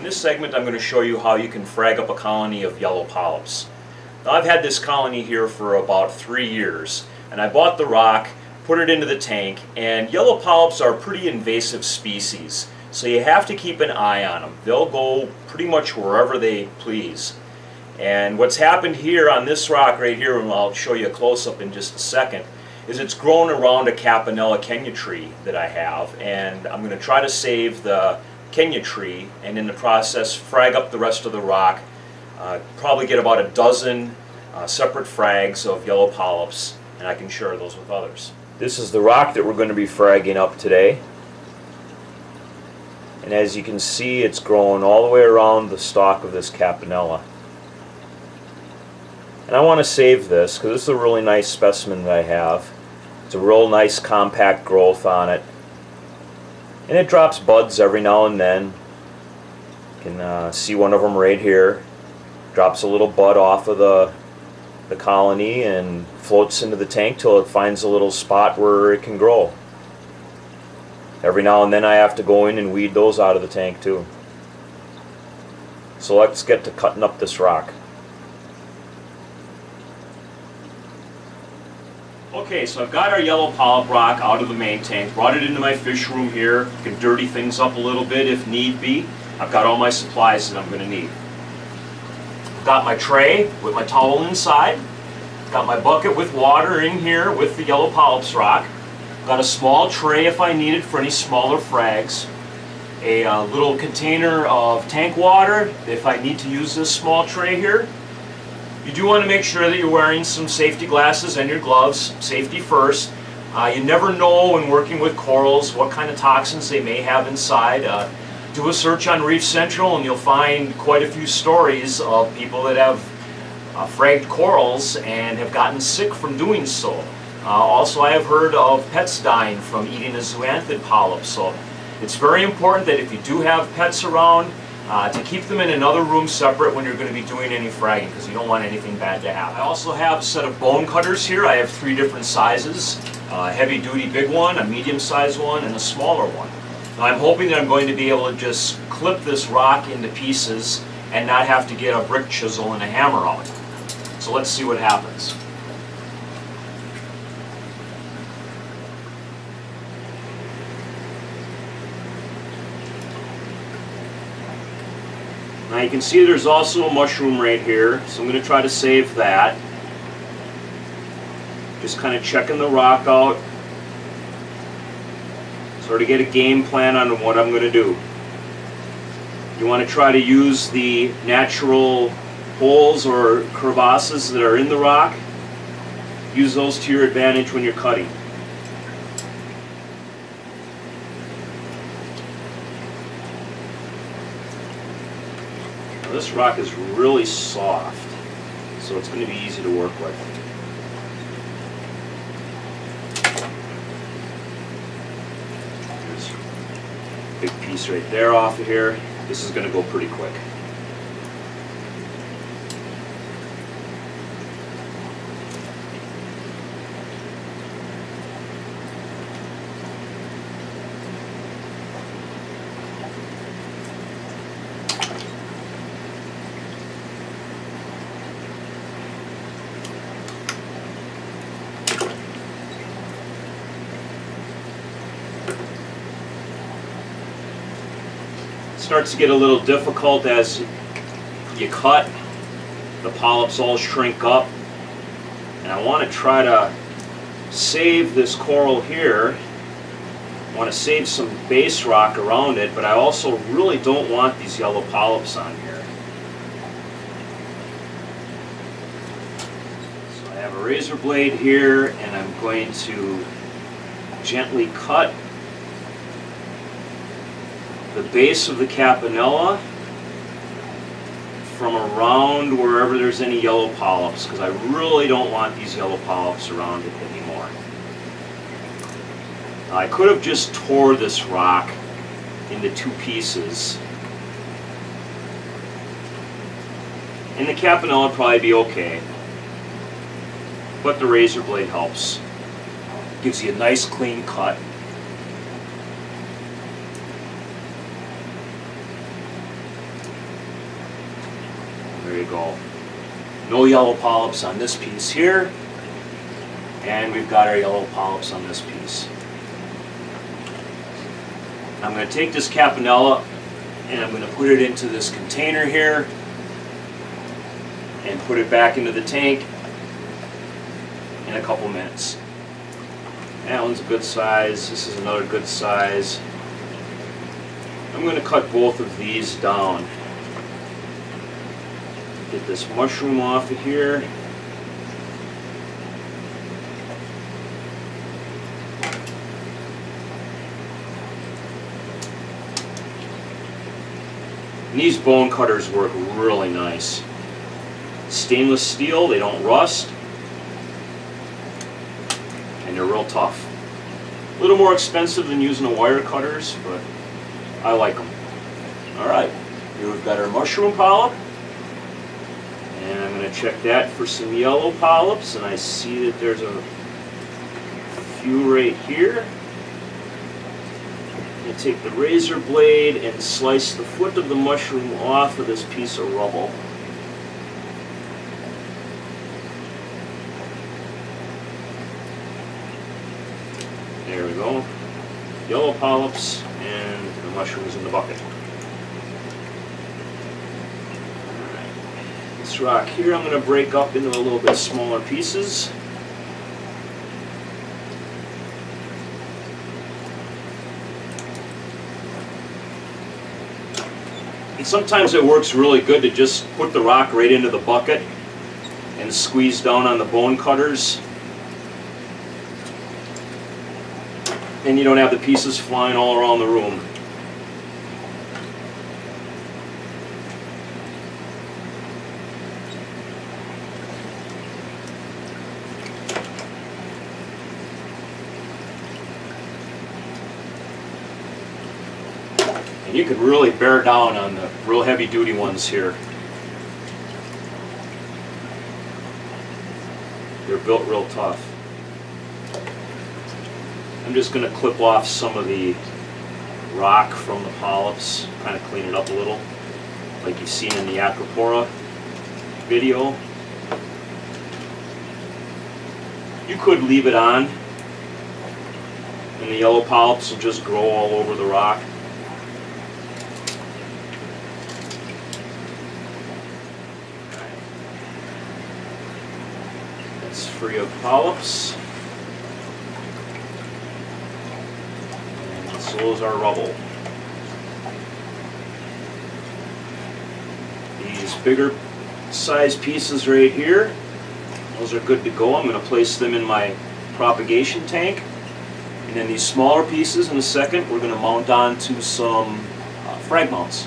this segment I'm going to show you how you can frag up a colony of yellow polyps. Now I've had this colony here for about 3 years, and I bought the rock, put it into the tank, and yellow polyps are a pretty invasive species, so you have to keep an eye on them. They'll go pretty much wherever they please. And what's happened here on this rock right here, and I'll show you a close-up in just a second, is it's grown around a Campanella Kenya tree that I have, and I'm going to try to save the Kenya tree and in the process frag up the rest of the rock. Probably get about a dozen separate frags of yellow polyps, and I can share those with others. This is the rock that we're going to be fragging up today, and as you can see, it's growing all the way around the stalk of this Campanella. And I want to save this because this is a really nice specimen that I have. It's a real nice compact growth on it, and it drops buds every now and then. You can see one of them right here. Drops a little bud off of the colony and floats into the tank till it finds a little spot where it can grow. Every now and then I have to go in and weed those out of the tank too. So let's get to cutting up this rock. Okay, so I've got our yellow polyp rock out of the main tank, brought it into my fish room here. Can dirty things up a little bit if need be. I've got all my supplies that I'm going to need. I've got my tray with my towel inside. Got my bucket with water in here with the yellow polyps rock. Got a small tray if I need it for any smaller frags. A little container of tank water if I need to use this small tray here. You do want to make sure that you're wearing some safety glasses and your gloves. Safety first. You never know when working with corals what kind of toxins they may have inside. Do a search on Reef Central and you'll find quite a few stories of people that have fragged corals and have gotten sick from doing so. Also, I have heard of pets dying from eating a zoanthid polyp. So it's very important that if you do have pets around, to keep them in another room separate when you're going to be doing any fragging, because you don't want anything bad to happen. I also have a set of bone cutters here. I have 3 different sizes, a heavy duty big one, a medium sized one, and a smaller one. Now, I'm hoping that I'm going to be able to just clip this rock into pieces and not have to get a brick chisel and a hammer out. So let's see what happens. Now you can see there's also a mushroom right here, so I'm going to try to save that. Just kind of checking the rock out, sort of get a game plan on what I'm going to do. You want to try to use the natural holes or crevasses that are in the rock. Use those to your advantage when you're cutting. This rock is really soft, so it's going to be easy to work with. There's a big piece right there off of here. This is going to go pretty quick. Starts to get a little difficult as you cut. The polyps all shrink up, and I want to try to save this coral here. I want to save some base rock around it, but I also really don't want these yellow polyps on here. So I have a razor blade here, and I'm going to gently cut the base of the Campanella from around wherever there's any yellow polyps, because I really don't want these yellow polyps around it anymore. Now, I could have just tore this rock into 2 pieces, and the Campanella would probably be okay, but the razor blade helps. Gives you a nice clean cut. go. No yellow polyps on this piece here, and we've got our yellow polyps on this piece. I'm going to take this caponella and I'm going to put it into this container here and put it back into the tank in a couple minutes. That one's a good size. This is another good size. I'm going to cut both of these down. Get this mushroom off of here. And these bone cutters work really nice. Stainless steel, they don't rust, and they're real tough. A little more expensive than using the wire cutters, but I like them. Alright, here we've got our mushroom polyp, and I'm going to check that for some yellow polyps, and I see that there's a few right here. I'm going to take the razor blade and slice the foot of the mushroom off of this piece of rubble. There we go. Yellow polyps and the mushrooms in the bucket. Alright. This rock here I'm going to break up into a little bit smaller pieces. And sometimes it works really good to just put the rock right into the bucket and squeeze down on the bone cutters. And you don't have the pieces flying all around the room. And you can really bear down on the real heavy duty ones here. They're built real tough. I'm just going to clip off some of the rock from the polyps, kind of clean it up a little, like you've seen in the Acropora video. You could leave it on, and the yellow polyps will just grow all over the rock. That's free of polyps. So is our rubble. These bigger size pieces right here, those are good to go. I'm going to place them in my propagation tank. And then these smaller pieces in a second we're going to mount onto some frag mounts.